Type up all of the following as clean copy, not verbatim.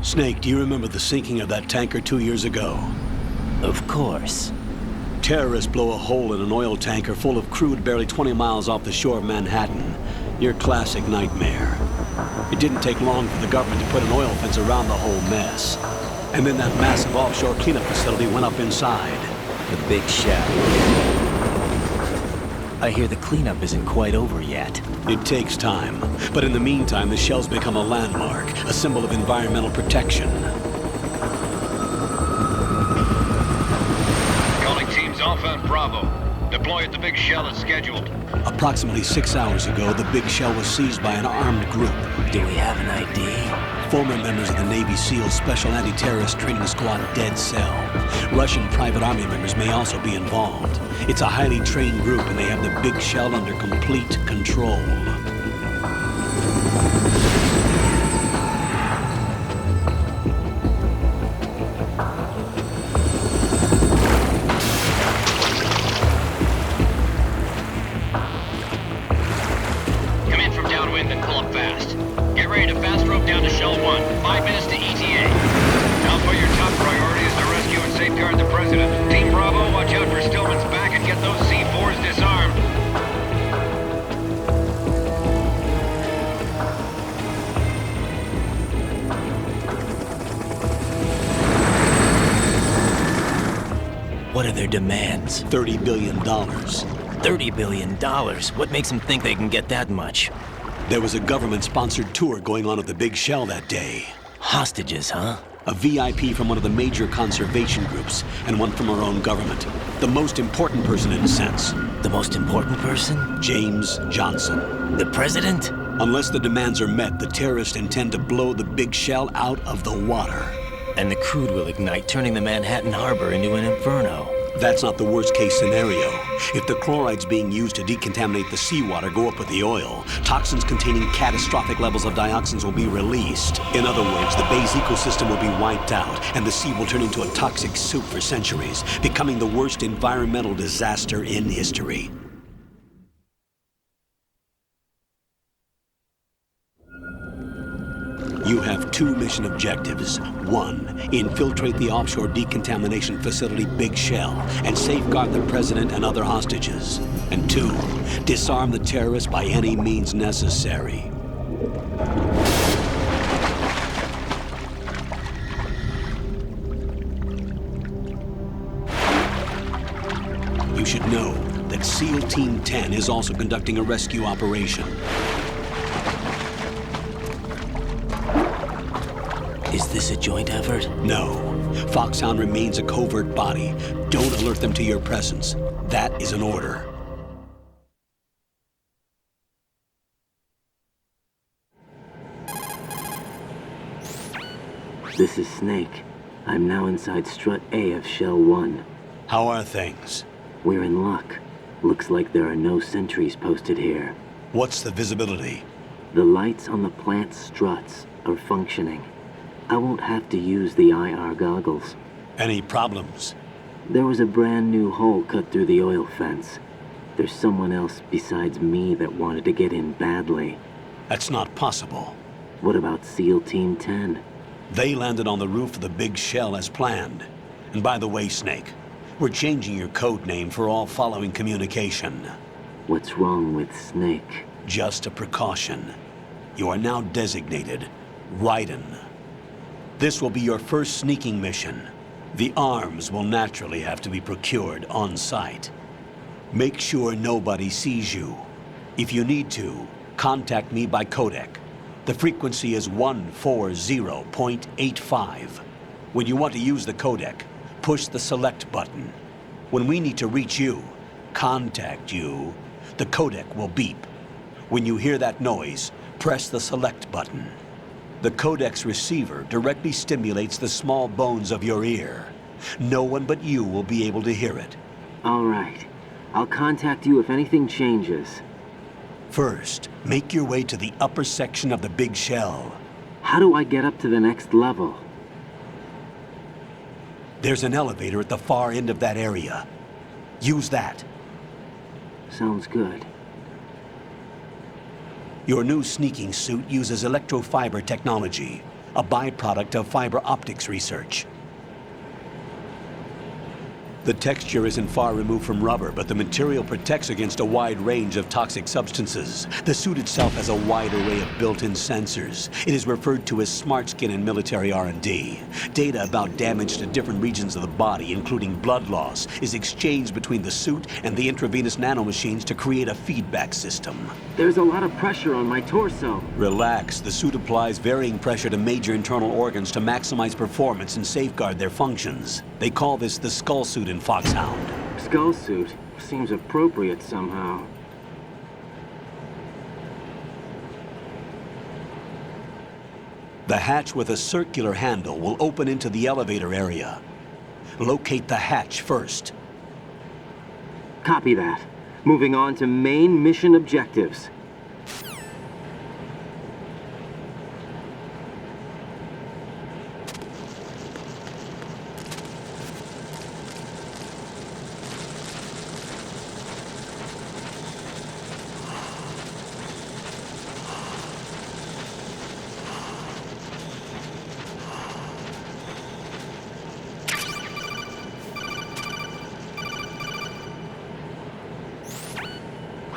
Snake, do you remember the sinking of that tanker 2 years ago? Of course. Terrorists blow a hole in an oil tanker full of crude barely 20 miles off the shore of Manhattan. Your classic nightmare. It didn't take long for the government to put an oil fence around the whole mess. And then that massive offshore cleanup facility went up inside. The Big Shell. I hear the cleanup isn't quite over yet. It takes time. But in the meantime, the shell's become a landmark, a symbol of environmental protection. Calling teams Alpha and Bravo. Deploy at the Big Shell as scheduled. Approximately 6 hours ago, the Big Shell was seized by an armed group. Do we have an ID? Former members of the Navy SEAL Special Anti-Terrorist Training Squad Dead Cell. Russian private army members may also be involved. It's a highly trained group and they have the Big Shell under complete control. Come in from downwind and pull up fast. Get ready to fast rope down to Shell 1. 5 minutes to ETA. Alpha, your top priority is to rescue and safeguard the President. Team Bravo, watch out for Stillman's back and get those C4s disarmed. What are their demands? $30 billion. $30 billion? What makes them think they can get that much? There was a government-sponsored tour going on at the Big Shell that day. Hostages, huh? A VIP from one of the major conservation groups, and one from our own government. The most important person in a sense. The most important person? James Johnson. The President? Unless the demands are met, the terrorists intend to blow the Big Shell out of the water. And the crude will ignite, turning the Manhattan Harbor into an inferno. That's not the worst-case scenario. If the chlorides being used to decontaminate the seawater go up with the oil, toxins containing catastrophic levels of dioxins will be released. In other words, the bay's ecosystem will be wiped out, and the sea will turn into a toxic soup for centuries, becoming the worst environmental disaster in history. You have 2 mission objectives. 1, infiltrate the offshore decontamination facility Big Shell and safeguard the President and other hostages. And 2, disarm the terrorists by any means necessary. You should know that SEAL Team 10 is also conducting a rescue operation. Is this a joint effort? No. Foxhound remains a covert body. Don't alert them to your presence. That is an order. This is Snake. I'm now inside Strut A of Shell 1. How are things? We're in luck. Looks like there are no sentries posted here. What's the visibility? The lights on the plant's struts are functioning. I won't have to use the IR goggles. Any problems? There was a brand new hole cut through the oil fence. There's someone else besides me that wanted to get in badly. That's not possible. What about SEAL Team 10? They landed on the roof of the Big Shell as planned. And by the way, Snake, we're changing your code name for all following communication. What's wrong with Snake? Just a precaution. You are now designated Raiden. This will be your first sneaking mission. The arms will naturally have to be procured on site. Make sure nobody sees you. If you need to, contact me by codec. The frequency is 140.85. When you want to use the codec, push the select button. When we need to reach you, contact you, the codec will beep. When you hear that noise, press the select button. The codec's receiver directly stimulates the small bones of your ear. No one but you will be able to hear it. All right. I'll contact you if anything changes. First, make your way to the upper section of the Big Shell. How do I get up to the next level? There's an elevator at the far end of that area. Use that. Sounds good. Your new sneaking suit uses electrofiber technology. a byproduct of fiber optics research. The texture isn't far removed from rubber, but the material protects against a wide range of toxic substances. The suit itself has a wide array of built-in sensors. It is referred to as smart skin in military R&D. Data about damage to different regions of the body, including blood loss, is exchanged between the suit and the intravenous nanomachines to create a feedback system. There's a lot of pressure on my torso. Relax. The suit applies varying pressure to major internal organs to maximize performance and safeguard their functions. They call this the skull suit in Foxhound. Skull suit seems appropriate somehow. The hatch with a circular handle will open into the elevator area. Locate the hatch first. Copy that. Moving on to main mission objectives.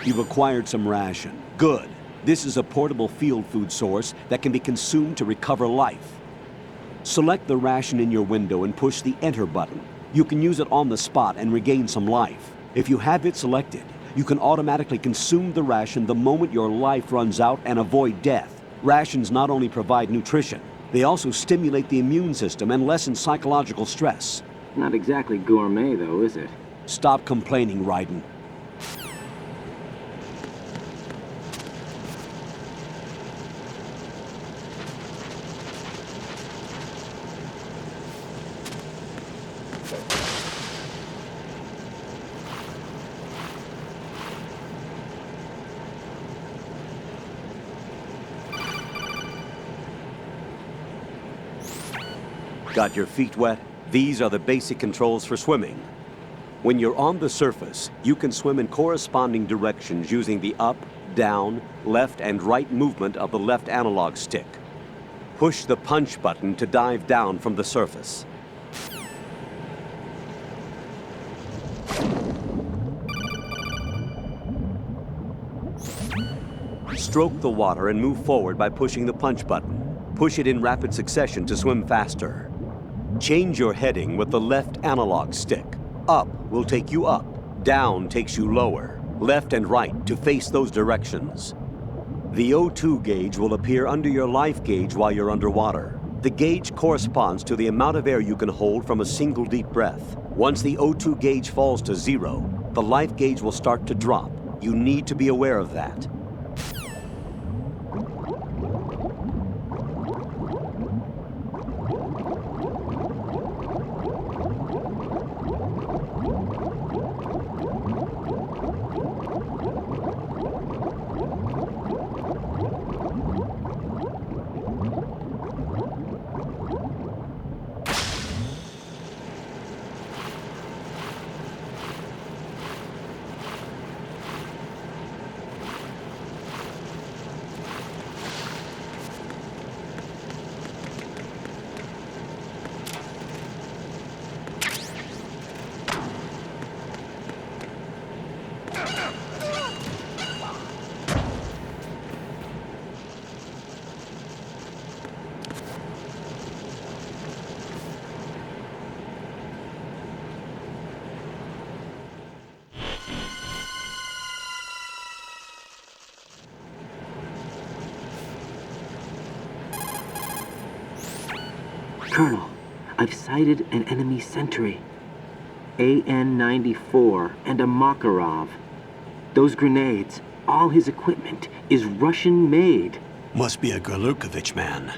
You've acquired some ration. Good. This is a portable field food source that can be consumed to recover life. Select the ration in your window and push the Enter button. You can use it on the spot and regain some life. If you have it selected, you can automatically consume the ration the moment your life runs out and avoid death. Rations not only provide nutrition, they also stimulate the immune system and lessen psychological stress. Not exactly gourmet, though, is it? Stop complaining, Raiden. Got your feet wet? These are the basic controls for swimming. When you're on the surface, you can swim in corresponding directions using the up, down, left, and right movement of the left analog stick. Push the punch button to dive down from the surface. Stroke the water and move forward by pushing the punch button. Push it in rapid succession to swim faster. Change your heading with the left analog stick. Up will take you up. Down takes you lower. Left and right to face those directions. The O2 gauge will appear under your life gauge while you're underwater. The gauge corresponds to the amount of air you can hold from a single deep breath. Once the O2 gauge falls to 0, the life gauge will start to drop. You need to be aware of that. Colonel, I've sighted an enemy sentry. AN-94 and a Makarov. Those grenades, all his equipment, is Russian-made. Must be a Gorlukovich man.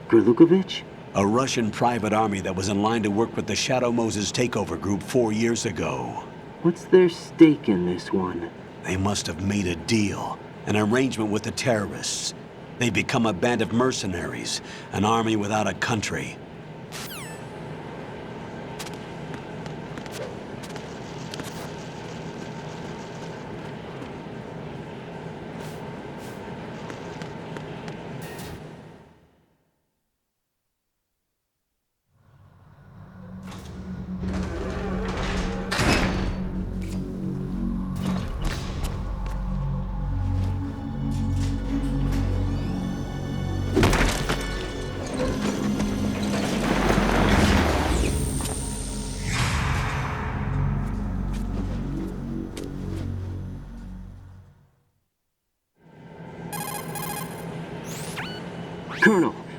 Gorlukovich? A Russian private army that was in line to work with the Shadow Moses takeover group 4 years ago. What's their stake in this one? They must have made a deal, an arrangement with the terrorists. They become a band of mercenaries, an army without a country.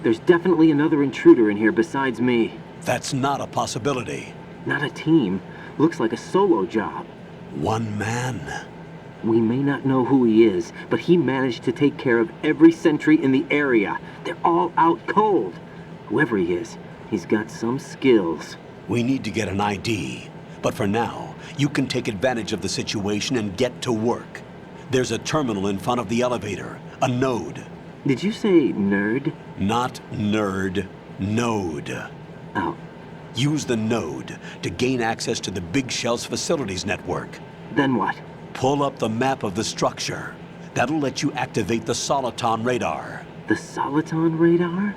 There's definitely another intruder in here besides me. That's not a possibility. Not a team. Looks like a solo job. One man. We may not know who he is, but he managed to take care of every sentry in the area. They're all out cold. Whoever he is, he's got some skills. We need to get an ID. But for now, you can take advantage of the situation and get to work. There's a terminal in front of the elevator. A node. Did you say nerd? Not nerd. Node. Oh, Use the node to gain access to the Big Shell's facilities network. then what? Pull up the map of the structure. That'll let you activate the Soliton radar. The Soliton radar?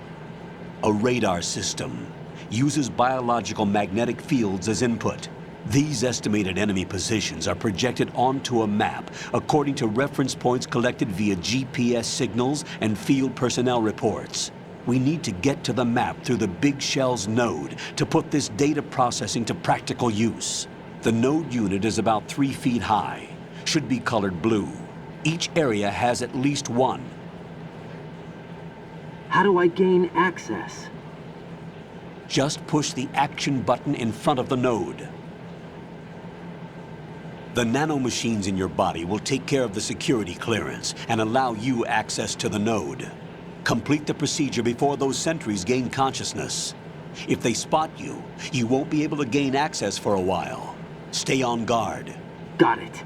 A radar system. Uses biological magnetic fields as input. These estimated enemy positions are projected onto a map according to reference points collected via GPS signals and field personnel reports. We need to get to the map through the Big Shell's node to put this data processing to practical use. The node unit is about 3 feet high. Should be colored blue. Each area has at least one. How do I gain access? Just push the action button in front of the node. The nanomachines in your body will take care of the security clearance and allow you access to the node. Complete the procedure before those sentries gain consciousness. If they spot you, you won't be able to gain access for a while. Stay on guard. Got it.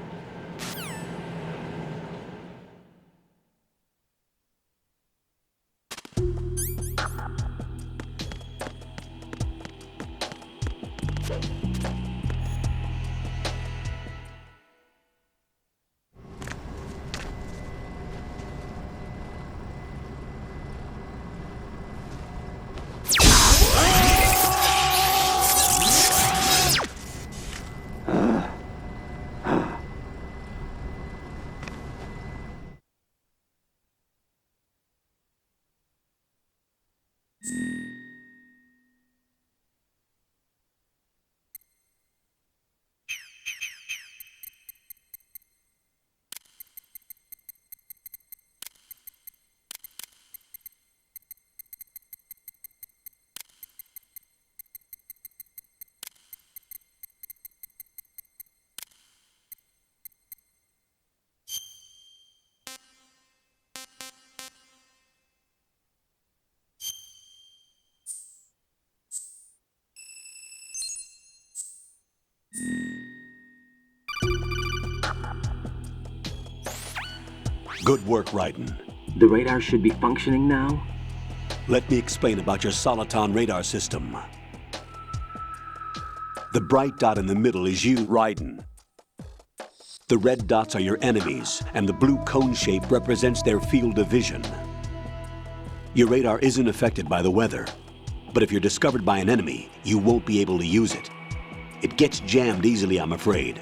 Good work, Raiden. The radar should be functioning now? Let me explain about your Soliton radar system. The bright dot in the middle is you, Raiden. The red dots are your enemies, and the blue cone shape represents their field of vision. Your radar isn't affected by the weather, but if you're discovered by an enemy, you won't be able to use it. It gets jammed easily, I'm afraid.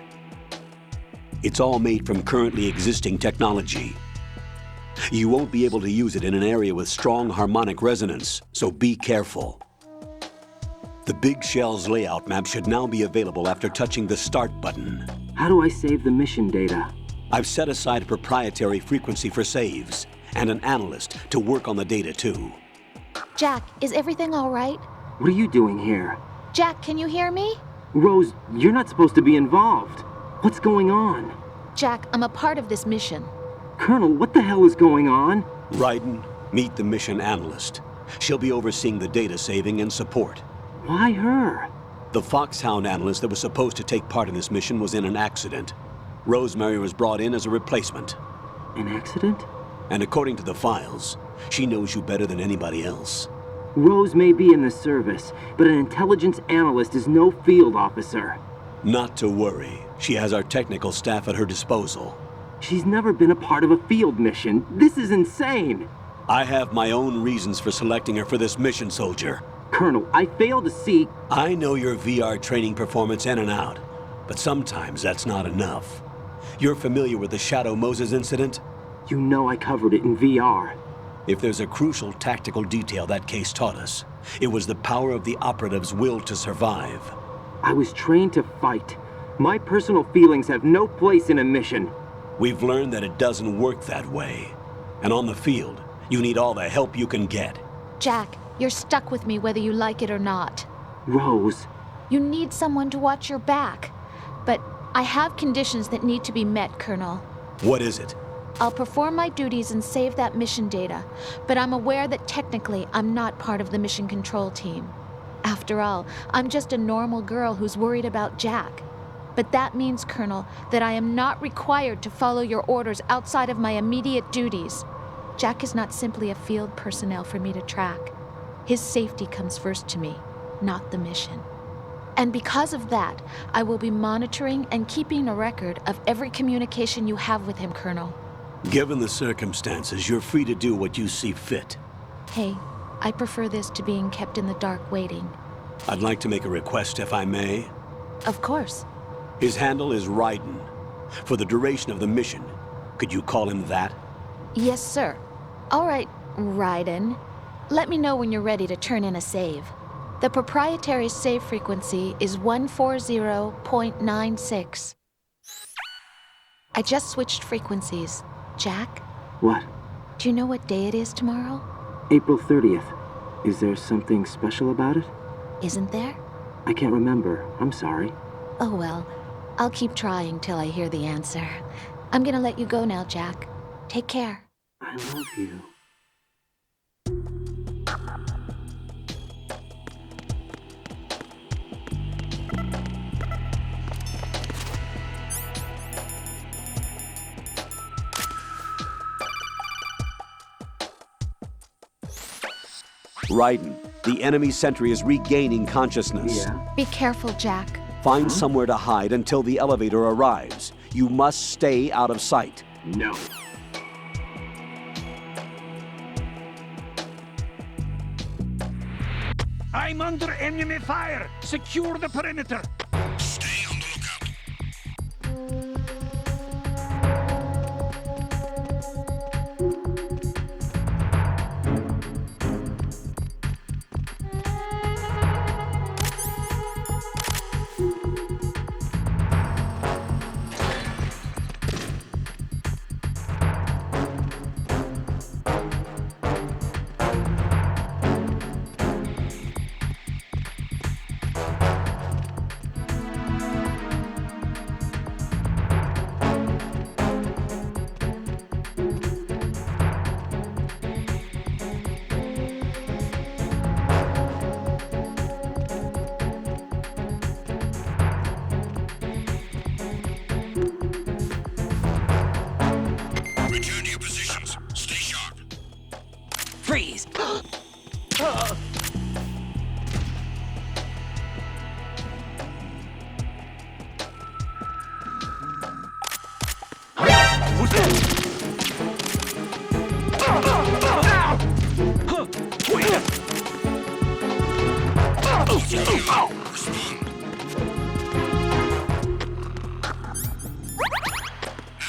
It's all made from currently existing technology. You won't be able to use it in an area with strong harmonic resonance, so be careful. The Big Shell's layout map should now be available after touching the Start button. How do I save the mission data? I've set aside a proprietary frequency for saves, and an analyst to work on the data too. Jack, is everything all right? What are you doing here? Jack, can you hear me? Rose, you're not supposed to be involved. What's going on? Jack, I'm a part of this mission. Colonel, what the hell is going on? Raiden, meet the mission analyst. She'll be overseeing the data saving and support. Why her? The Foxhound analyst that was supposed to take part in this mission was in an accident. Rosemary was brought in as a replacement. An accident? And according to the files, she knows you better than anybody else. Rose may be in the service, but an intelligence analyst is no field officer. Not to worry. She has our technical staff at her disposal. She's never been a part of a field mission. This is insane. I have my own reasons for selecting her for this mission, soldier. Colonel, I fail to see... I know your VR training performance in and out, but sometimes that's not enough. You're familiar with the Shadow Moses incident? You know I covered it in VR. If there's a crucial tactical detail that case taught us, it was the power of the operative's will to survive. I was trained to fight. My personal feelings have no place in a mission. We've learned that it doesn't work that way. And on the field, you need all the help you can get. Jack, you're stuck with me whether you like it or not. Rose, You need someone to watch your back. But I have conditions that need to be met, Colonel. What is it? I'll perform my duties and save that mission data, but I'm aware that technically I'm not part of the mission control team. After all, I'm just a normal girl who's worried about Jack. But that means, Colonel, that I am not required to follow your orders outside of my immediate duties. Jack is not simply a field personnel for me to track. His safety comes first to me, not the mission. And because of that, I will be monitoring and keeping a record of every communication you have with him, Colonel. Given the circumstances, you're free to do what you see fit. Hey, I prefer this to being kept in the dark waiting. I'd like to make a request, if I may. Of course. His handle is Raiden. For the duration of the mission, could you call him that? Yes, sir. All right, Raiden. Let me know when you're ready to turn in a save. The proprietary save frequency is 140.96. I just switched frequencies. Jack, what? do you know what day it is tomorrow? April 30th. Is there something special about it? Isn't there? I can't remember. I'm sorry. Oh well, I'll keep trying till I hear the answer. I'm gonna let you go now, Jack. Take care. I love you. Raiden, the enemy sentry is regaining consciousness. Yeah? Be careful, Jack. Find somewhere to hide until the elevator arrives. You must stay out of sight. No. I'm under enemy fire! Secure the perimeter! Stay on the lookout. Return to your positions. Stay sharp. Freeze!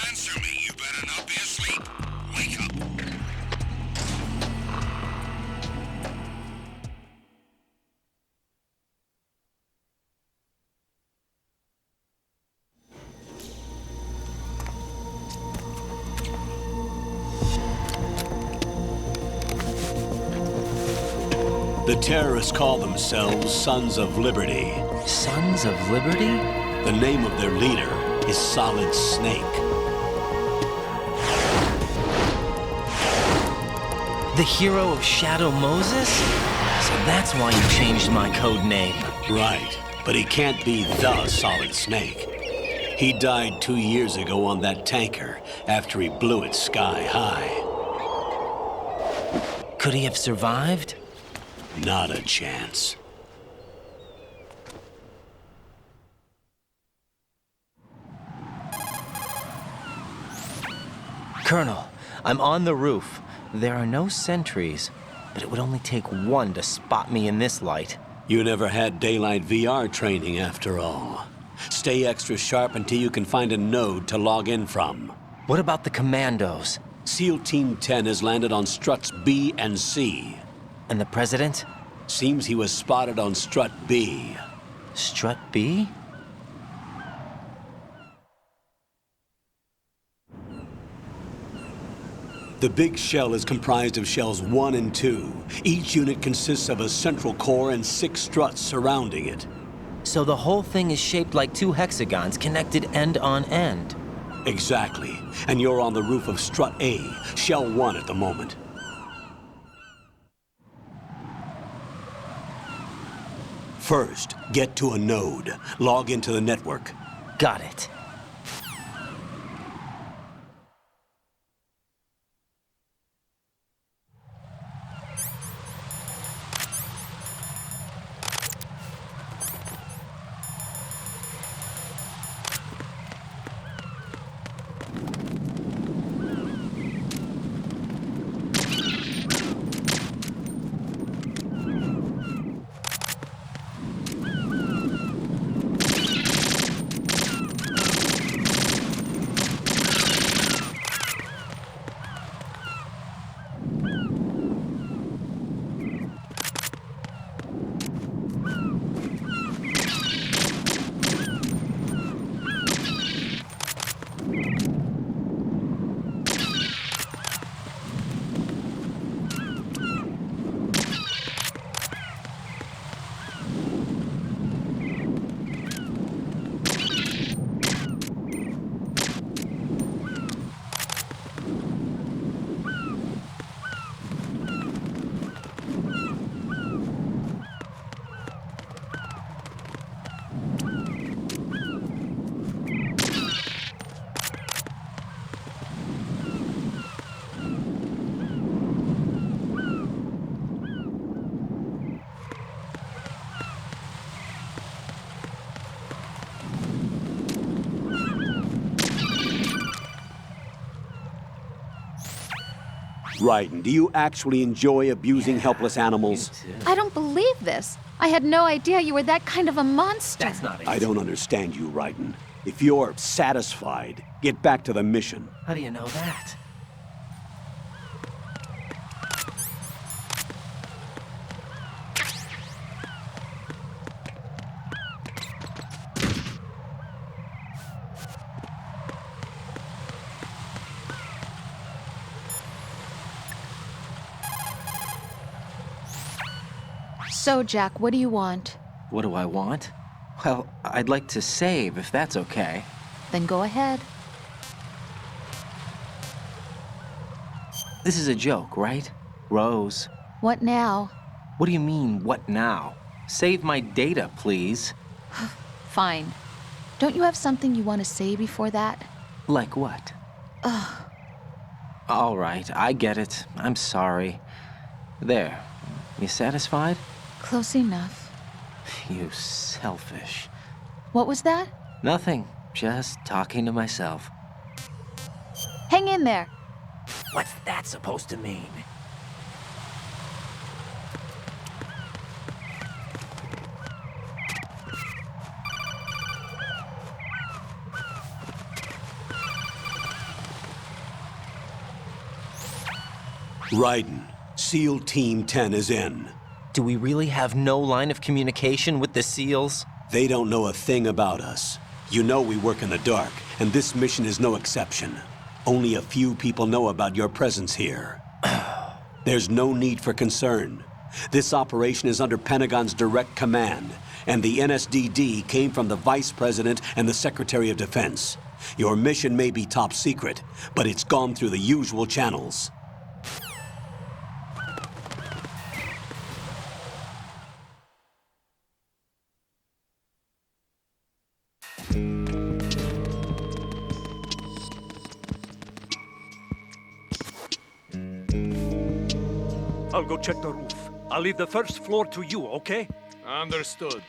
Answer me. You better not be asleep. Wake up. The terrorists call themselves Sons of Liberty. Sons of Liberty? The name of their leader is Solid Snake. The hero of Shadow Moses? So that's why you changed my code name. Right, but he can't be the Solid Snake. He died 2 years ago on that tanker after he blew it sky high. Could he have survived? Not a chance. Colonel, I'm on the roof. There are no sentries, but it would only take one to spot me in this light. You never had daylight VR training after all. Stay extra sharp until you can find a node to log in from. What about the commandos? SEAL Team 10 has landed on struts B and C. And the president? Seems he was spotted on strut B. Strut B? The big shell is comprised of shells 1 and 2. Each unit consists of a central core and 6 struts surrounding it. So the whole thing is shaped like 2 hexagons connected end on end. Exactly. And you're on the roof of strut A, shell 1 at the moment. First, get to a node. Log into the network. Got it. Raiden, do you actually enjoy abusing helpless animals? I don't believe this. I had no idea you were that kind of a monster. That's not it. I don't understand you, Raiden. If you're satisfied, get back to the mission. How do you know that? So, Jack, what do you want? What do I want? Well, I'd like to save, if that's okay. Then go ahead. This is a joke, right? Rose. What now? What do you mean, what now? Save my data, please. Fine. Don't you have something you want to say before that? Like what? All right, I get it. I'm sorry. There. You satisfied? Close enough. You selfish. What was that? Nothing. Just talking to myself. Hang in there. What's that supposed to mean? Raiden, SEAL Team 10 is in. Do we really have no line of communication with the SEALs? They don't know a thing about us. You know we work in the dark, and this mission is no exception. Only a few people know about your presence here. There's no need for concern. This operation is under Pentagon's direct command, and the NSDD came from the Vice President and the Secretary of Defense. Your mission may be top secret, but it's gone through the usual channels. I'll go check the roof. I'll leave the first floor to you, okay? Understood.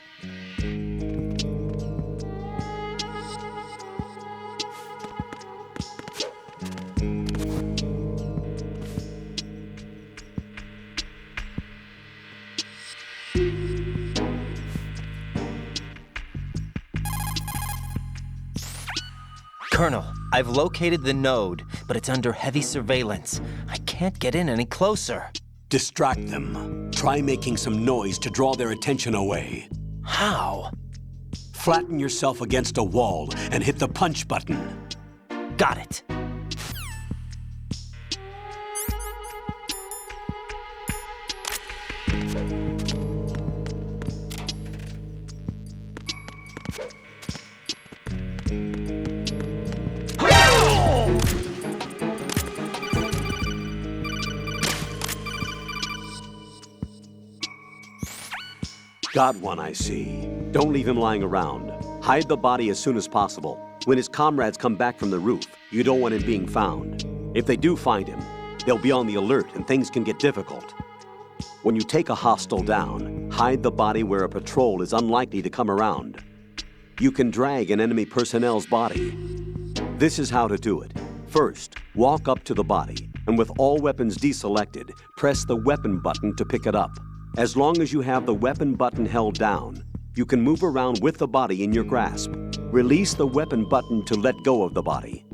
Colonel, I've located the node, but it's under heavy surveillance. I can't get in any closer. Distract them. Try making some noise to draw their attention away. How? Flatten yourself against a wall and hit the punch button. Got it. Got one, I see. Don't leave him lying around. Hide the body as soon as possible. When his comrades come back from the roof, you don't want him being found. If they do find him, they'll be on the alert and things can get difficult. When you take a hostile down, hide the body where a patrol is unlikely to come around. You can drag an enemy personnel's body. This is how to do it. First, walk up to the body, and with all weapons deselected, press the weapon button to pick it up. As long as you have the weapon button held down, you can move around with the body in your grasp. Release the weapon button to let go of the body.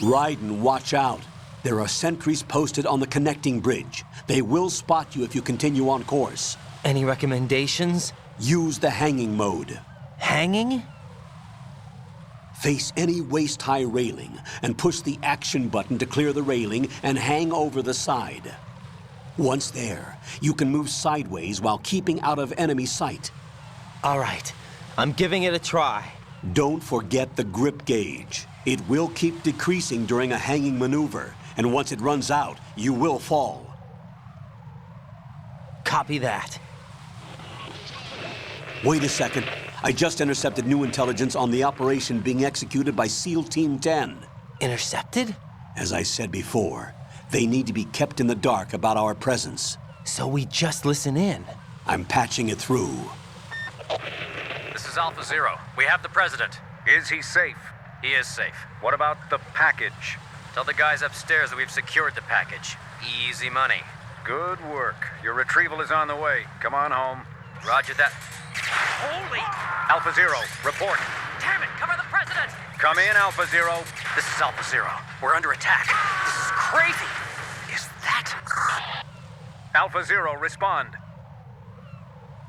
Raiden, watch out. There are sentries posted on the connecting bridge. They will spot you if you continue on course. Any recommendations? Use the hanging mode. Hanging? Face any waist-high railing and push the action button to clear the railing and hang over the side. Once there, you can move sideways while keeping out of enemy sight. All right, I'm giving it a try. Don't forget the grip gauge. It will keep decreasing during a hanging maneuver, and once it runs out, you will fall. Copy that. Wait a second. I just intercepted new intelligence on the operation being executed by SEAL Team 10. Intercepted? As I said before, they need to be kept in the dark about our presence. So we just listen in. I'm patching it through. This is Alpha Zero. We have the president. Is he safe? He is safe. What about the package? Tell the guys upstairs that we've secured the package. Easy money. Good work. Your retrieval is on the way. Come on home. Roger that. Holy! Alpha Zero, report. Damn it! Cover the president! Come in, Alpha Zero. This is Alpha Zero. We're under attack. This is crazy. Is that... Alpha Zero, respond.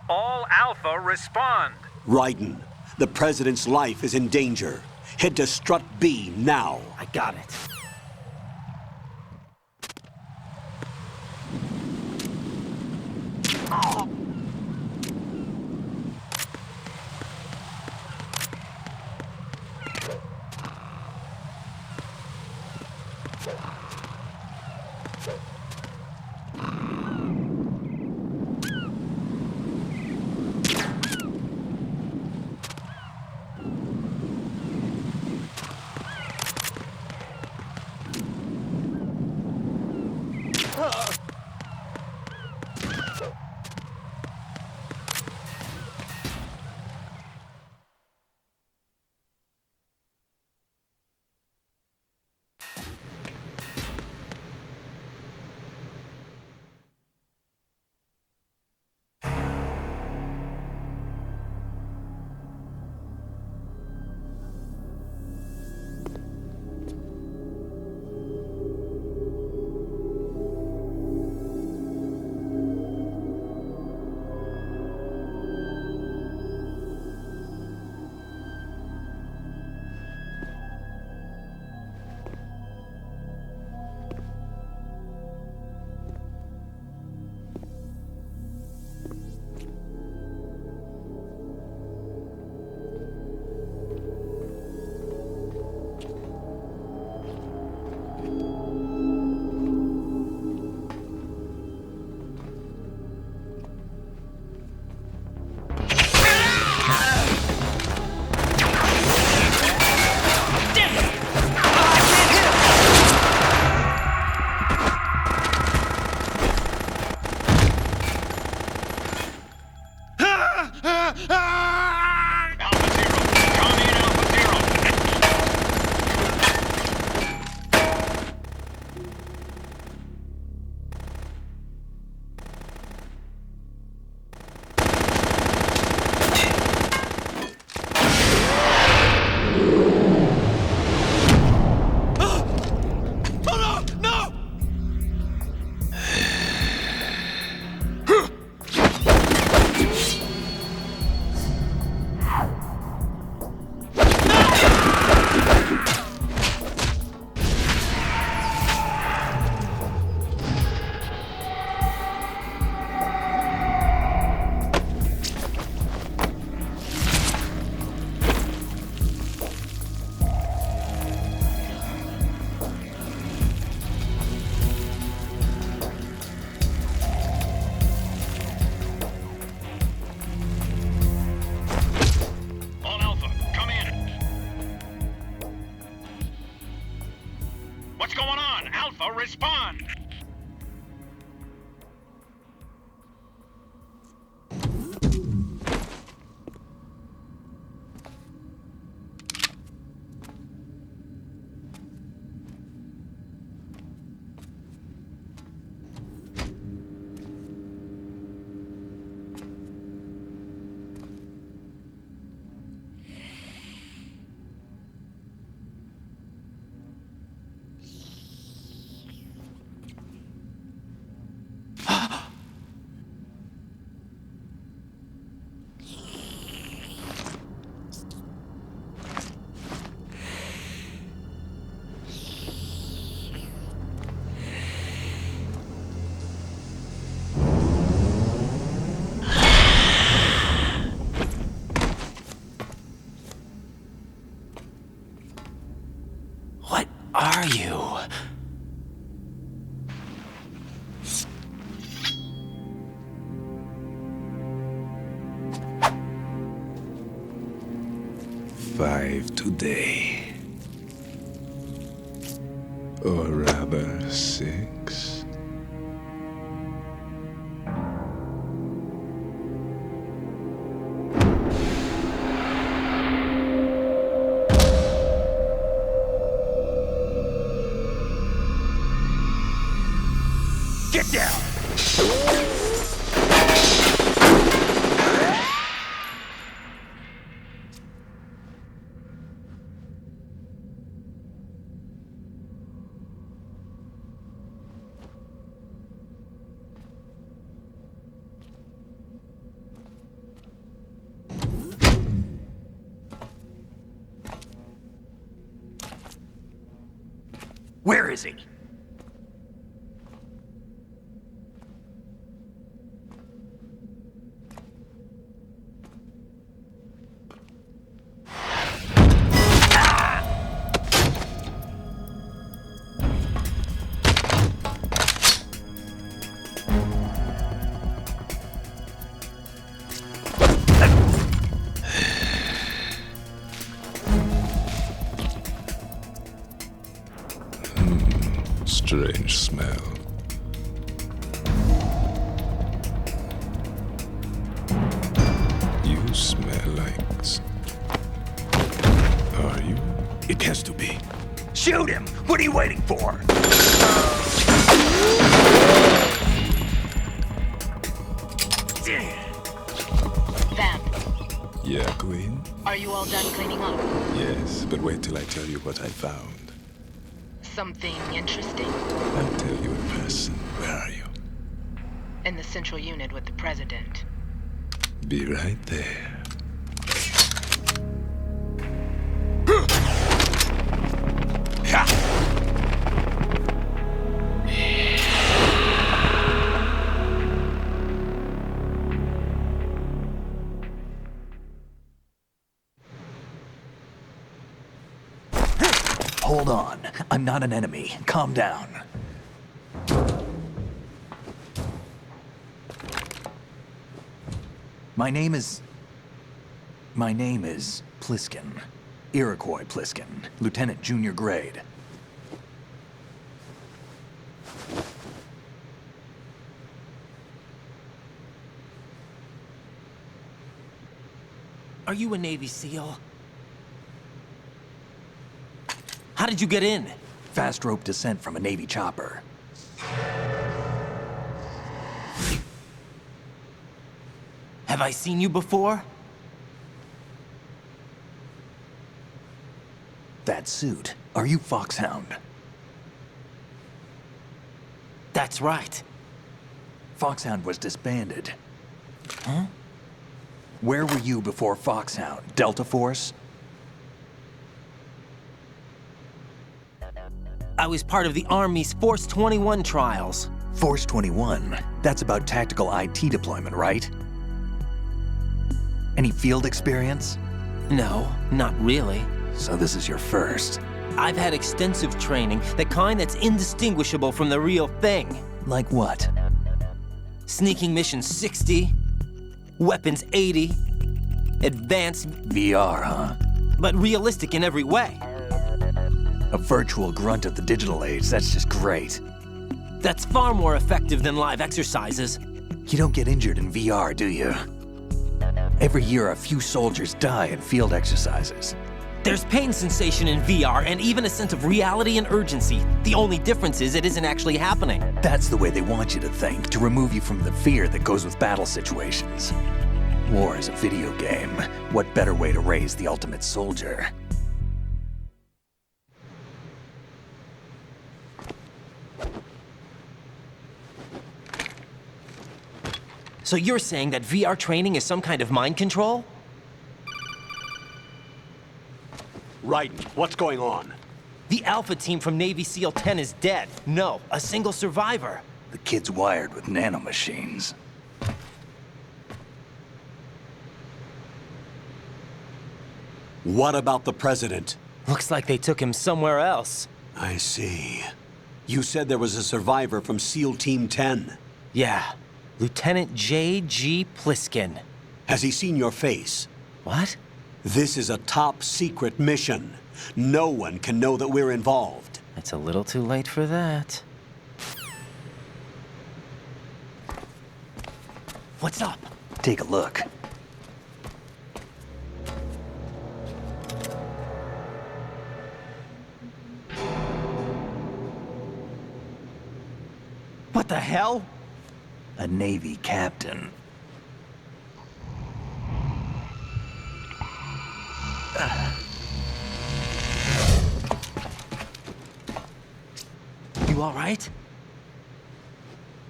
All Alpha, respond. Raiden, the president's life is in danger. Head to Strut B now. I got it. Alpha Zero. Come in, Alpha Zero. All Alpha, come in. What's going on? Alpha, respond. What are you? Five today. Or rather, 6. Get down! Where is he? Strange smell. You smell like... Are you? It has to be. Shoot him! What are you waiting for? Vamp, Yeah, Queen? are you all done cleaning up? Yes, but wait till I tell you what I found. Something interesting? I'll tell you in person. Where are you? In the central unit with the president. Be right there. Hold on. I'm not an enemy. Calm down. My name is Pliskin. Iroquois Pliskin. Lieutenant Junior Grade. Are you a Navy SEAL? How did you get in? Fast rope descent from a Navy chopper. Have I seen you before? That suit. Are you Foxhound? That's right. Foxhound was disbanded. Huh? Where were you before Foxhound? Delta Force? I was part of the Army's Force 21 trials. Force 21? That's about tactical IT deployment, right? Any field experience? No, not really. So this is your first. I've had extensive training, the kind that's indistinguishable from the real thing. Like what? Sneaking mission 60, weapons 80, advanced... VR, huh? But realistic in every way. A virtual grunt of the digital age, that's just great. That's far more effective than live exercises. You don't get injured in VR, do you? Every year, a few soldiers die in field exercises. There's pain sensation in VR and even a sense of reality and urgency. The only difference is it isn't actually happening. That's the way they want you to think, to remove you from the fear that goes with battle situations. War is a video game. What better way to raise the ultimate soldier? So you're saying that VR training is some kind of mind control? Raiden, what's going on? The Alpha team from Navy SEAL 10 is dead. No, a single survivor. The kid's wired with nanomachines. What about the president? Looks like they took him somewhere else. I see. You said there was a survivor from SEAL Team 10. Yeah. Lieutenant J.G. Pliskin. Has he seen your face? What? This is a top secret mission. No one can know that we're involved. It's a little too late for that. What's up? Take a look. What the hell? A Navy captain. You all right?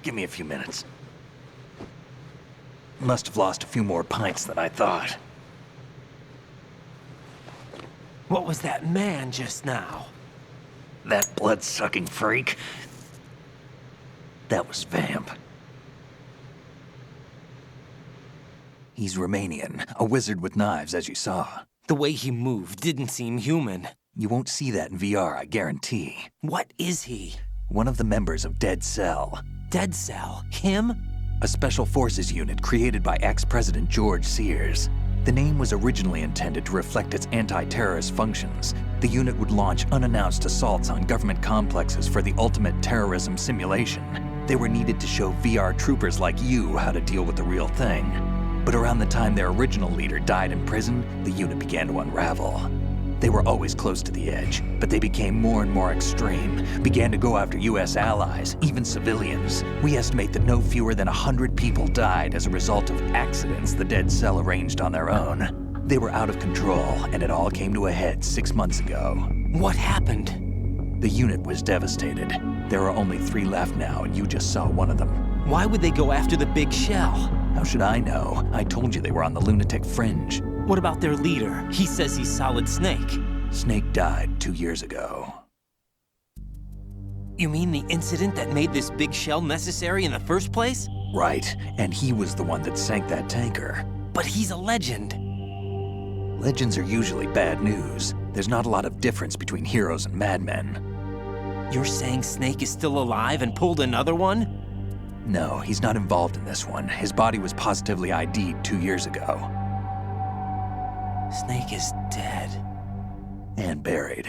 Give me a few minutes. Must have lost a few more pints than I thought. What was that man just now? That blood-sucking freak? That was Vamp. He's Romanian, a wizard with knives, as you saw. The way he moved didn't seem human. You won't see that in VR, I guarantee. What is he? One of the members of Dead Cell. Dead Cell? Him? A special forces unit created by ex-President George Sears. The name was originally intended to reflect its anti-terrorist functions. The unit would launch unannounced assaults on government complexes for the ultimate terrorism simulation. They were needed to show VR troopers like you how to deal with the real thing. But around the time their original leader died in prison, the unit began to unravel. They were always close to the edge, but they became more and more extreme, began to go after US allies, even civilians. We estimate that no fewer than 100 people died as a result of accidents the Dead Cell arranged on their own. They were out of control, and it all came to a head 6 months ago. What happened? The unit was devastated. There are only 3 left now, and you just saw one of them. Why would they go after the big shell? How should I know? I told you they were on the lunatic fringe. What about their leader? He says he's Solid Snake. Snake died 2 years ago. You mean the incident that made this big shell necessary in the first place? Right, and he was the one that sank that tanker. But he's a legend. Legends are usually bad news. There's not a lot of difference between heroes and madmen. You're saying Snake is still alive and pulled another one? No, he's not involved in this one. His body was positively ID'd 2 years ago. Snake is dead. And buried.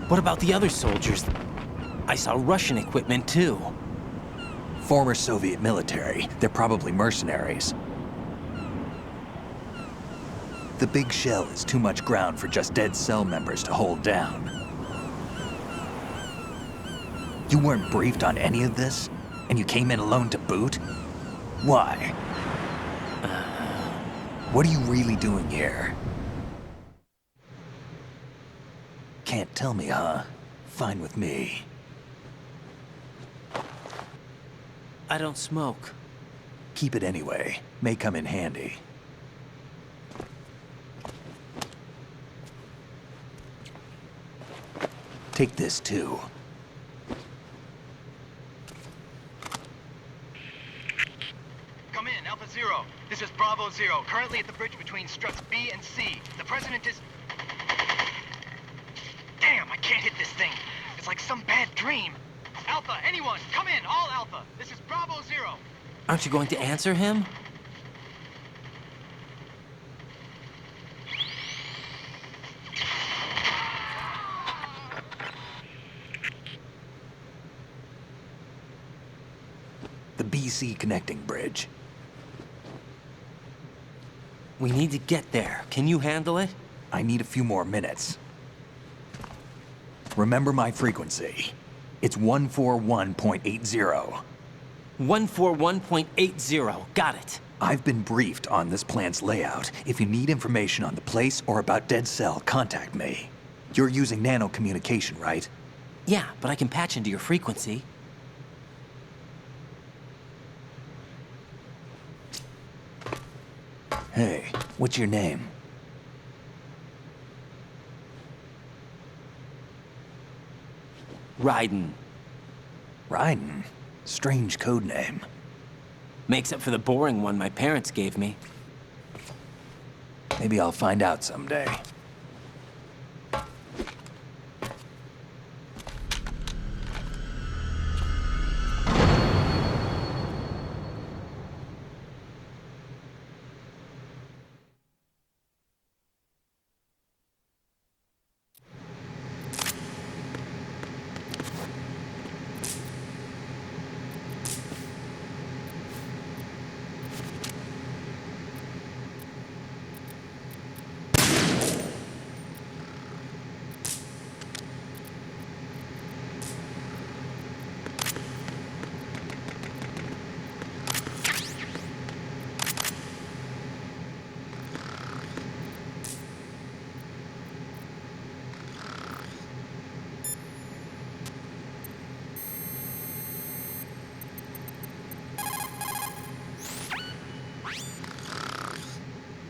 What about the other soldiers? I saw Russian equipment too. Former Soviet military. They're probably mercenaries. The big shell is too much ground for just dead cell members to hold down. You weren't briefed on any of this? And you came in alone to boot? Why? What are you really doing here? Can't tell me, huh? Fine with me. I don't smoke. Keep it anyway. May come in handy. Take this too. Come in, Alpha Zero. This is Bravo Zero, currently at the bridge between struts B and C. The President is... Damn, I can't hit this thing. It's like some bad dream. Alpha, anyone, come in, all Alpha. This is Bravo Zero. Aren't you going to answer him? The BC connecting bridge. We need to get there. Can you handle it? I need a few more minutes. Remember my frequency. It's 141.80. 141.80. Got it. I've been briefed on this plant's layout. If you need information on the place or about Dead Cell, contact me. You're using nano communication, right? Yeah, but I can patch into your frequency. Hey, what's your name? Raiden. Raiden? Strange code name. Makes up for the boring one my parents gave me. Maybe I'll find out someday.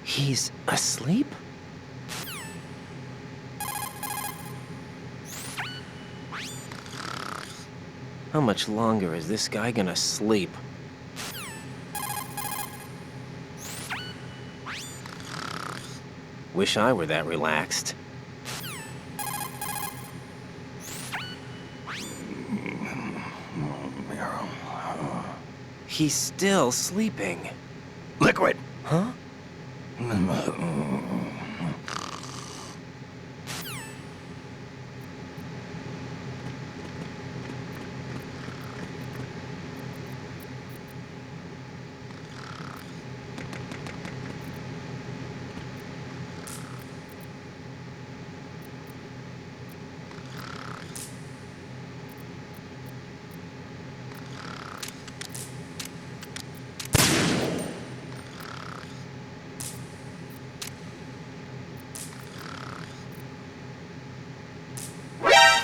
He's asleep? How much longer is this guy gonna sleep? Wish I were that relaxed. He's still sleeping. Liquid! Huh?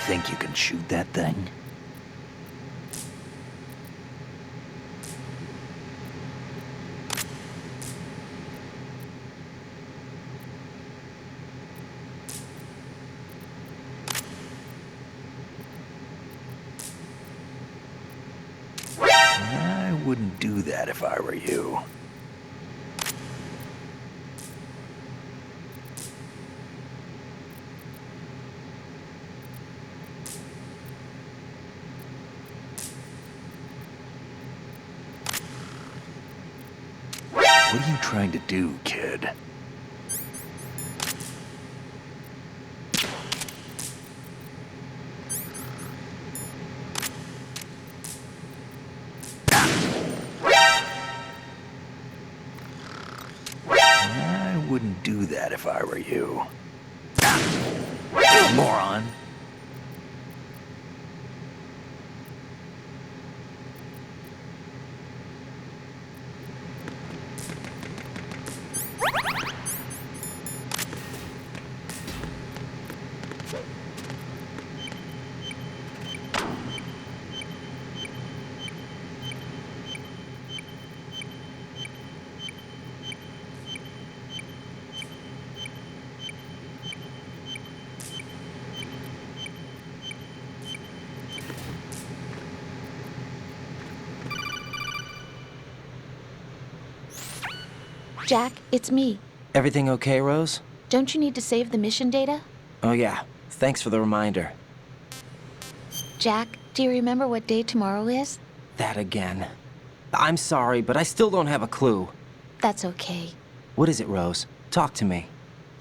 Think you can shoot that thing? I wouldn't do that if I were you. What are you trying to do, kid? I wouldn't wouldn't do that if I were you. Ah! Moron. Jack, it's me. Everything okay, Rose? Don't you need to save the mission data? Oh yeah, thanks for the reminder. Jack, do you remember what day tomorrow is? That again. I'm sorry, but I still don't have a clue. That's okay. What is it, Rose? Talk to me.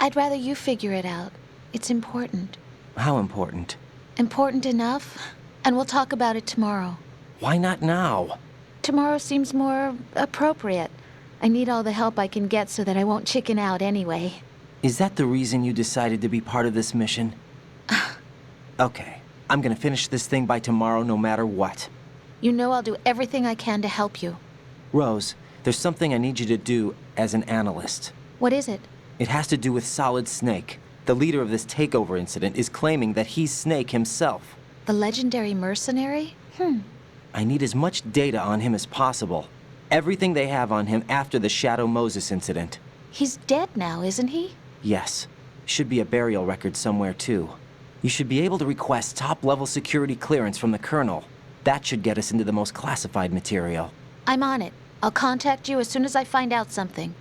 I'd rather you figure it out. It's important. How important? Important enough? And we'll talk about it tomorrow. Why not now? Tomorrow seems more appropriate. I need all the help I can get so that I won't chicken out anyway. Is that the reason you decided to be part of this mission? Okay, I'm gonna finish this thing by tomorrow no matter what. You know I'll do everything I can to help you. Rose, there's something I need you to do as an analyst. What is it? It has to do with Solid Snake. The leader of this takeover incident is claiming that he's Snake himself. The legendary mercenary? I need as much data on him as possible. Everything they have on him after the Shadow Moses incident. He's dead now, isn't he? Yes. Should be a burial record somewhere, too. You should be able to request top-level security clearance from the Colonel. That should get us into the most classified material. I'm on it. I'll contact you as soon as I find out something.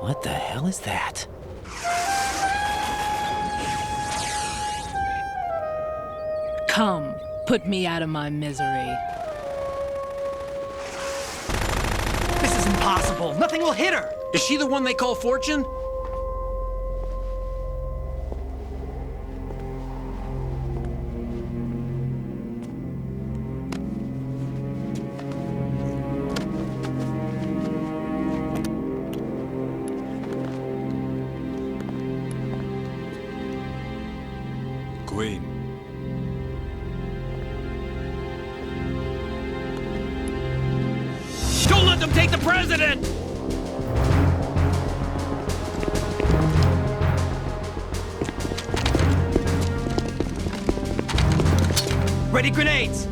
What the hell is that? Come, put me out of my misery. This is impossible. Nothing will hit her. Is she the one they call Fortune? Queen. Don't let them take the president! Ready grenades!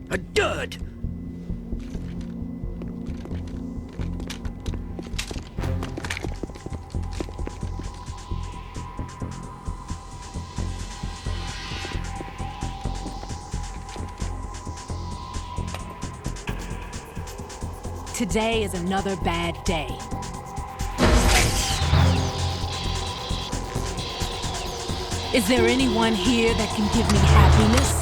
A dud! Today is another bad day. Is there anyone here that can give me happiness?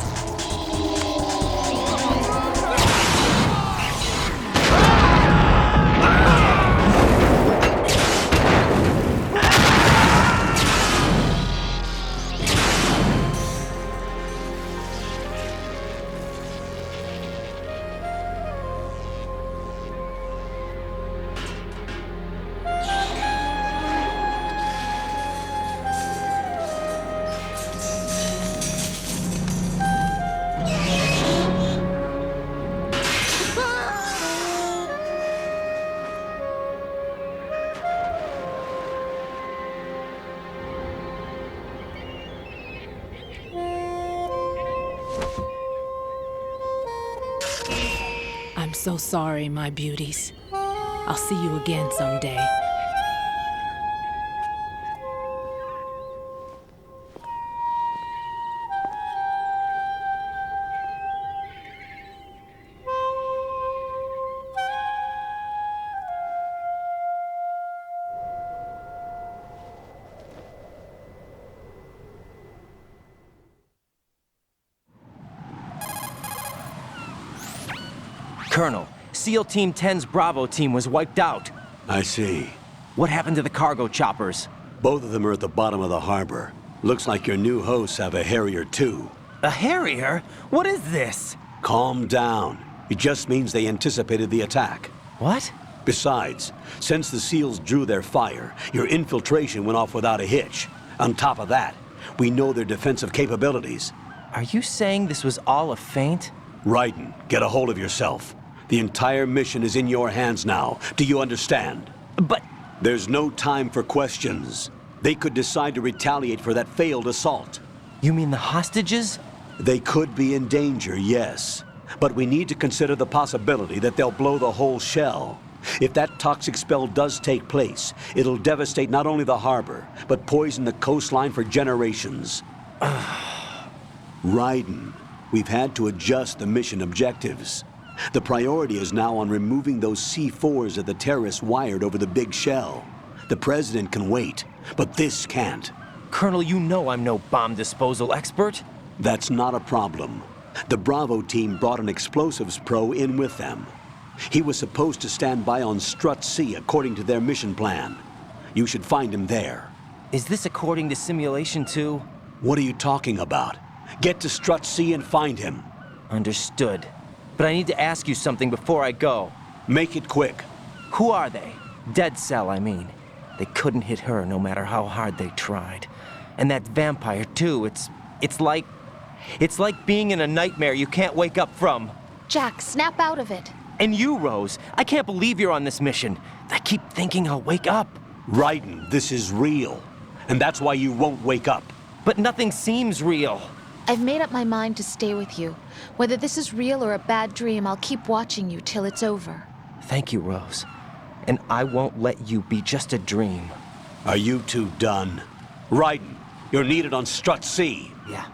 so sorry, my beauties. I'll see you again someday. Colonel, SEAL Team 10's Bravo team was wiped out. I see. What happened to the cargo choppers? Both of them are at the bottom of the harbor. Looks like your new hosts have a Harrier too. A Harrier? What is this? Calm down. It just means they anticipated the attack. What? Besides, since the SEALs drew their fire, your infiltration went off without a hitch. On top of that, we know their defensive capabilities. Are you saying this was all a feint? Raiden, get a hold of yourself. The entire mission is in your hands now. Do you understand? But... There's no time for questions. They could decide to retaliate for that failed assault. You mean the hostages? They could be in danger, yes. But we need to consider the possibility that they'll blow the whole shell. If that toxic spell does take place, it'll devastate not only the harbor, but poison the coastline for generations. Raiden, we've had to adjust the mission objectives. The priority is now on removing those C4s that the terrorists wired over the big shell. The President can wait, but this can't. Colonel, you know I'm no bomb disposal expert. That's not a problem. The Bravo team brought an explosives pro in with them. He was supposed to stand by on Strut C according to their mission plan. You should find him there. Is this according to Simulation 2? What are you talking about? Get to Strut C and find him. Understood. But I need to ask you something before I go. Make it quick. Who are they? Dead Cell, I mean. They couldn't hit her no matter how hard they tried. And that vampire, too, it's like being in a nightmare you can't wake up from. Jack, snap out of it. And you, Rose, I can't believe you're on this mission. I keep thinking I'll wake up. Raiden, this is real. And that's why you won't wake up. But nothing seems real. I've made up my mind to stay with you. Whether this is real or a bad dream, I'll keep watching you till it's over. Thank you, Rose. And I won't let you be just a dream. Are you two done? Raiden, you're needed on Strut C. Yeah.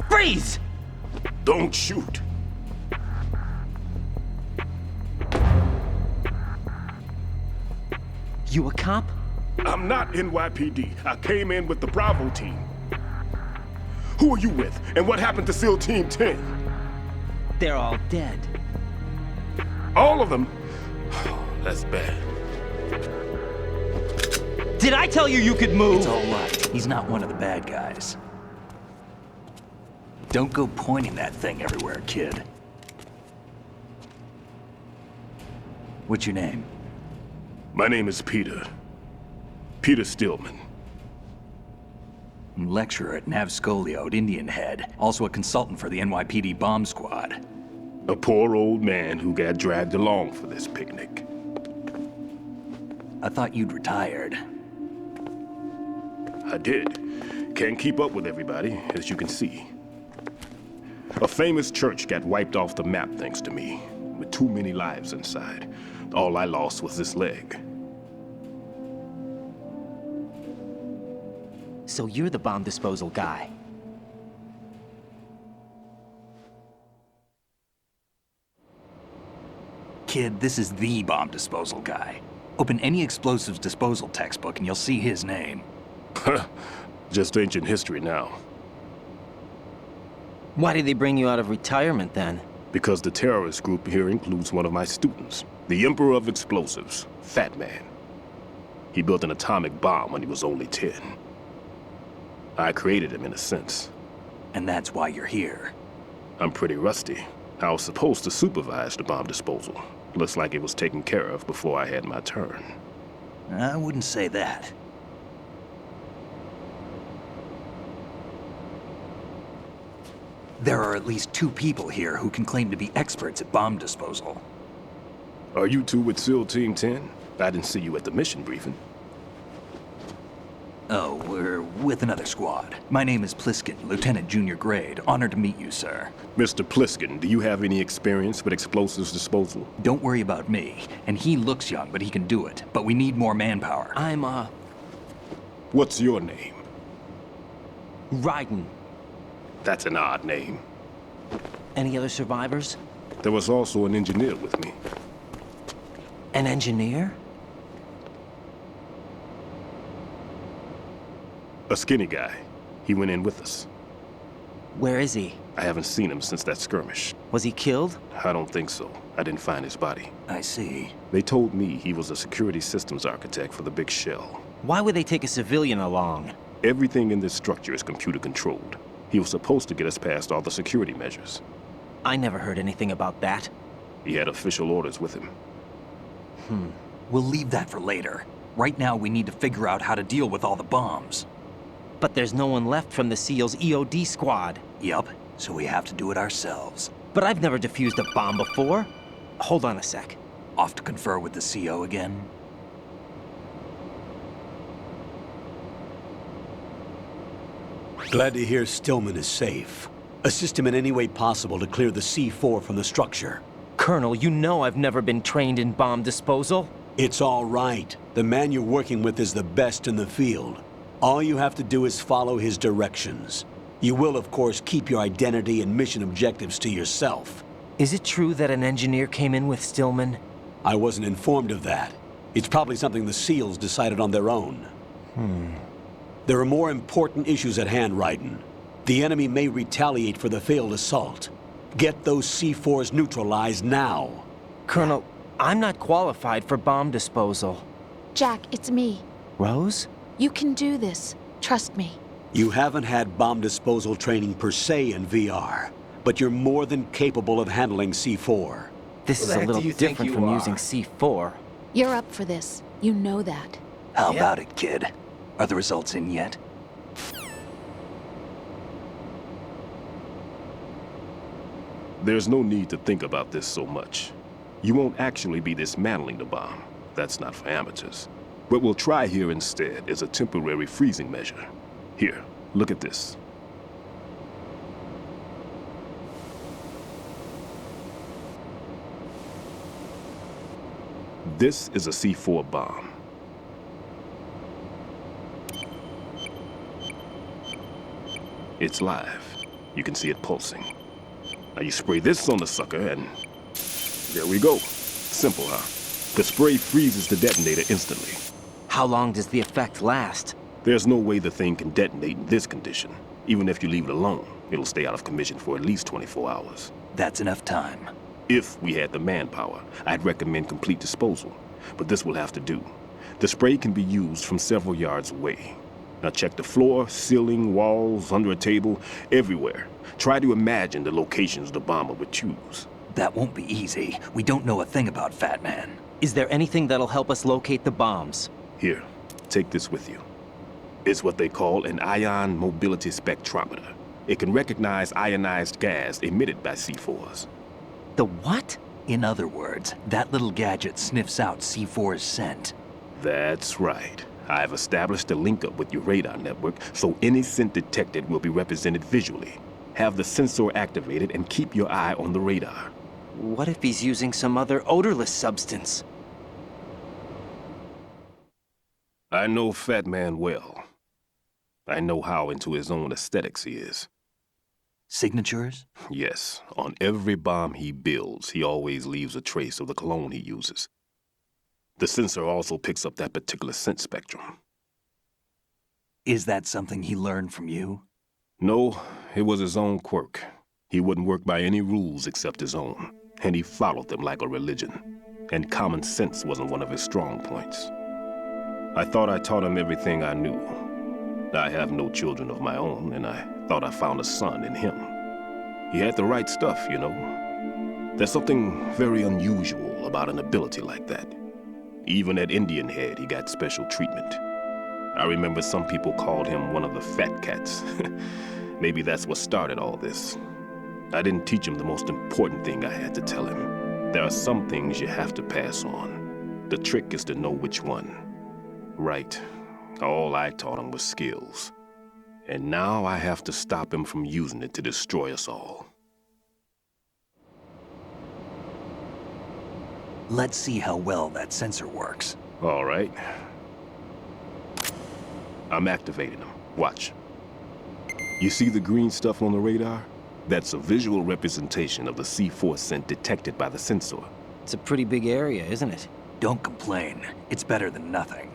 Freeze! Don't shoot. You a cop? I'm not NYPD. I came in with the Bravo team. Who are you with? And what happened to SEAL Team 10? They're all dead. All of them? That's bad. Did I tell you you could move? It's all right. He's not one of the bad guys. Don't go pointing that thing everywhere, kid. What's your name? My name is Peter. Peter Stillman. I'm lecturer at Navscolio at Indian Head. Also a consultant for the NYPD bomb squad. A poor old man who got dragged along for this picnic. I thought you'd retired. I did. Can't keep up with everybody, as you can see. A famous church got wiped off the map thanks to me, with too many lives inside. All I lost was this leg. So you're the bomb disposal guy. Kid, this is the bomb disposal guy. Open any explosives disposal textbook and you'll see his name. Just ancient history now. Why did they bring you out of retirement then? Because the terrorist group here includes one of my students, the Emperor of Explosives, Fat Man. He built an atomic bomb when he was only 10. I created him in a sense. And that's why you're here. I'm pretty rusty. I was supposed to supervise the bomb disposal. Looks like it was taken care of before I had my turn. I wouldn't say that. There are at least 2 people here who can claim to be experts at bomb disposal. Are you two with SEAL Team 10? I didn't see you at the mission briefing. Oh, we're with another squad. My name is Pliskin, Lieutenant Junior Grade. Honored to meet you, sir. Mr. Pliskin, do you have any experience with explosives disposal? Don't worry about me. And he looks young, but he can do it. But we need more manpower. I'm, What's your name? Raiden. That's an odd name. Any other survivors? There was also an engineer with me. An engineer? A skinny guy. He went in with us. Where is he? I haven't seen him since that skirmish. Was he killed? I don't think so. I didn't find his body. I see. They told me he was a security systems architect for the big shell. Why would they take a civilian along? Everything in this structure is computer controlled. He was supposed to get us past all the security measures. I never heard anything about that. He had official orders with him. We'll leave that for later. Right now, we need to figure out how to deal with all the bombs. But there's no one left from the SEAL's EOD squad. Yup, so we have to do it ourselves. But I've never defused a bomb before. Hold on a sec. Off to confer with the CO again? Glad to hear Stillman is safe. Assist him in any way possible to clear the C4 from the structure. Colonel, you know I've never been trained in bomb disposal. It's all right. The man you're working with is the best in the field. All you have to do is follow his directions. You will, of course, keep your identity and mission objectives to yourself. Is it true that an engineer came in with Stillman? I wasn't informed of that. It's probably something the SEALs decided on their own. There are more important issues at hand, Raiden. The enemy may retaliate for the failed assault. Get those C4s neutralized now. Colonel, I'm not qualified for bomb disposal. Jack, it's me. Rose? You can do this. Trust me. You haven't had bomb disposal training per se in VR, but you're more than capable of handling C4. This is a little different from using C4. You're up for this. You know that. How about it, kid? Are the results in yet? There's no need to think about this so much. You won't actually be dismantling the bomb. That's not for amateurs. What we'll try here instead is a temporary freezing measure. Here, look at this. This is a C4 bomb. It's live. You can see it pulsing. Now you spray this on the sucker and there we go. Simple, huh? The spray freezes the detonator instantly. How long does the effect last? There's no way the thing can detonate in this condition. Even if you leave it alone, it'll stay out of commission for at least 24 hours. That's enough time. If we had the manpower, I'd recommend complete disposal. But this will have to do. The spray can be used from several yards away. Now check the floor, ceiling, walls, under a table, everywhere. Try to imagine the locations the bomber would choose. That won't be easy. We don't know a thing about Fat Man. Is there anything that'll help us locate the bombs? Here, take this with you. It's what they call an ion mobility spectrometer. It can recognize ionized gas emitted by C4s. The what? In other words, that little gadget sniffs out C4's scent. That's right. I've established a link-up with your radar network, so any scent detected will be represented visually. Have the sensor activated and keep your eye on the radar. What if he's using some other odorless substance? I know Fat Man well. I know how into his own aesthetics he is. Signatures? Yes, on every bomb he builds, he always leaves a trace of the cologne he uses. The sensor also picks up that particular scent spectrum. Is that something he learned from you? No, it was his own quirk. He wouldn't work by any rules except his own, and he followed them like a religion. And common sense wasn't one of his strong points. I thought I taught him everything I knew. I have no children of my own, and I thought I found a son in him. He had the right stuff, you know. There's something very unusual about an ability like that. Even at Indian Head, he got special treatment. I remember some people called him one of the fat cats. Maybe that's what started all this. I didn't teach him the most important thing I had to tell him. There are some things you have to pass on. The trick is to know which one. Right. All I taught him was skills. And now I have to stop him from using it to destroy us all. Let's see how well that sensor works. All right. I'm activating them. Watch. You see the green stuff on the radar? That's a visual representation of the C4 scent detected by the sensor. It's a pretty big area, isn't it? Don't complain. It's better than nothing.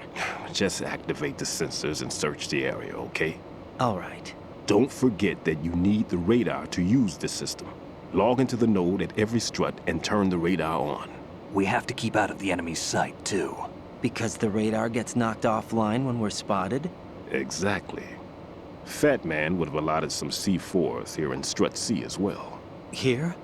Just activate the sensors and search the area, okay? All right. Don't forget that you need the radar to use this system. Log into the node at every strut and turn the radar on. We have to keep out of the enemy's sight, too. Because the radar gets knocked offline when we're spotted? Exactly. Fat Man would have allotted some C4s here in Strut C as well. Here?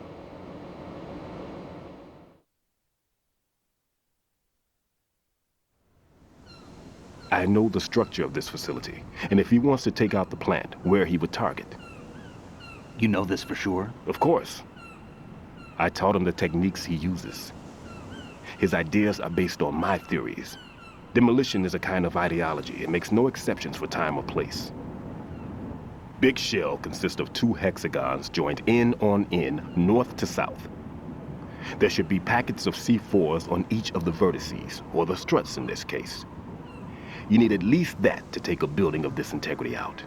I know the structure of this facility, and if he wants to take out the plant, where he would target. You know this for sure? Of course. I taught him the techniques he uses. His ideas are based on my theories. Demolition is a kind of ideology. It makes no exceptions for time or place. Big Shell consists of 2 hexagons joined end on end, north to south. There should be packets of C4s on each of the vertices, or the struts in this case. You need at least that to take a building of this integrity out.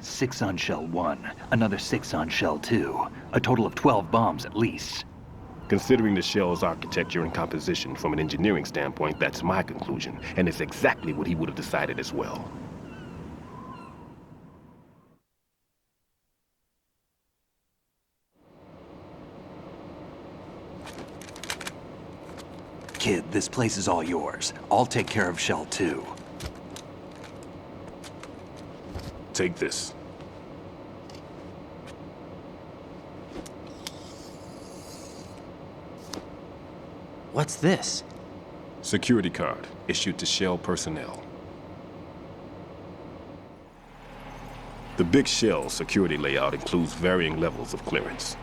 6 on Shell 1, another 6 on Shell 2. A total of 12 bombs at least. Considering the shell's architecture and composition from an engineering standpoint, that's my conclusion, and it's exactly what he would have decided as well. Kid, this place is all yours. I'll take care of Shell 2. Take this. What's this? Security card, issued to Shell personnel. The Big Shell security layout includes varying levels of clearance.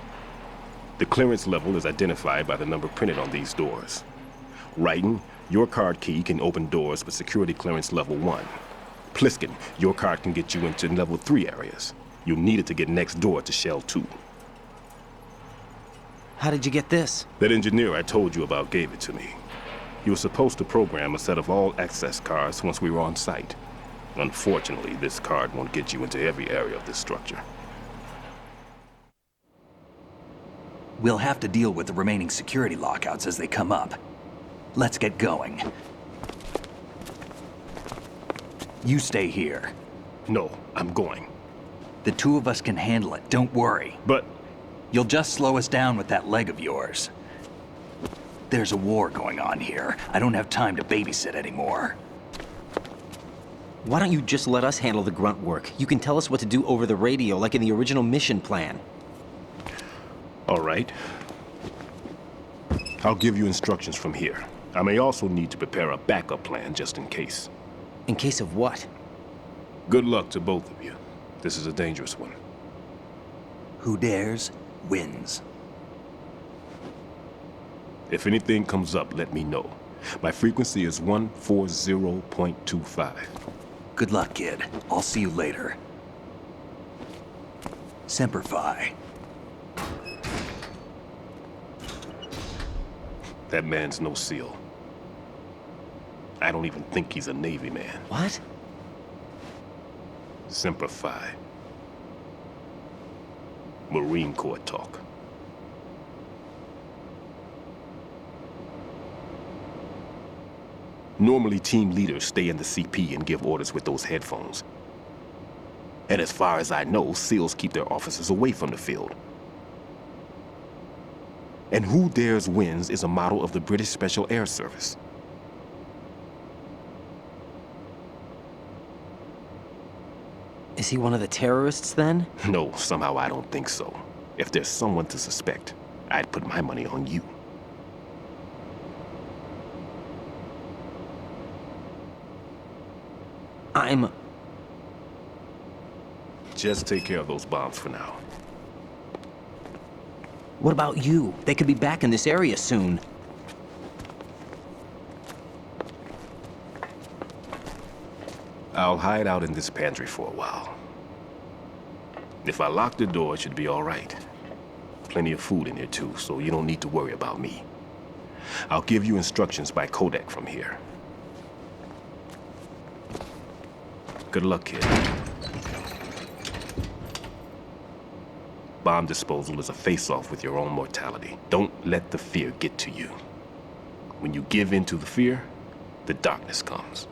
The clearance level is identified by the number printed on these doors. Raiden, your card key can open doors with security clearance level 1. Pliskin, your card can get you into level 3 areas. You'll need it to get next door to Shell 2. How did you get this? That engineer I told you about gave it to me. He was supposed to program a set of all-access cards once we were on site. Unfortunately, this card won't get you into every area of this structure. We'll have to deal with the remaining security lockouts as they come up. Let's get going. You stay here. No, I'm going. The 2 of us can handle it, don't worry. But... You'll just slow us down with that leg of yours. There's a war going on here. I don't have time to babysit anymore. Why don't you just let us handle the grunt work? You can tell us what to do over the radio, like in the original mission plan. All right. I'll give you instructions from here. I may also need to prepare a backup plan just in case. In case of what? Good luck to both of you. This is a dangerous one. Who dares, wins. If anything comes up, let me know. My frequency is 140.25. Good luck, kid. I'll see you later. Semper Fi. That man's no SEAL. I don't even think he's a Navy man. What? Simplify. Marine Corps talk. Normally, team leaders stay in the CP and give orders with those headphones. And as far as I know, SEALs keep their officers away from the field. And Who Dares Wins is a model of the British Special Air Service. Is he one of the terrorists then? No, somehow I don't think so. If there's someone to suspect, I'd put my money on you. Just take care of those bombs for now. What about you? They could be back in this area soon. I'll hide out in this pantry for a while. If I lock the door, it should be all right. Plenty of food in here too, so you don't need to worry about me. I'll give you instructions by codec from here. Good luck, kid. Bomb disposal is a face-off with your own mortality. Don't let the fear get to you. When you give in to the fear, the darkness comes.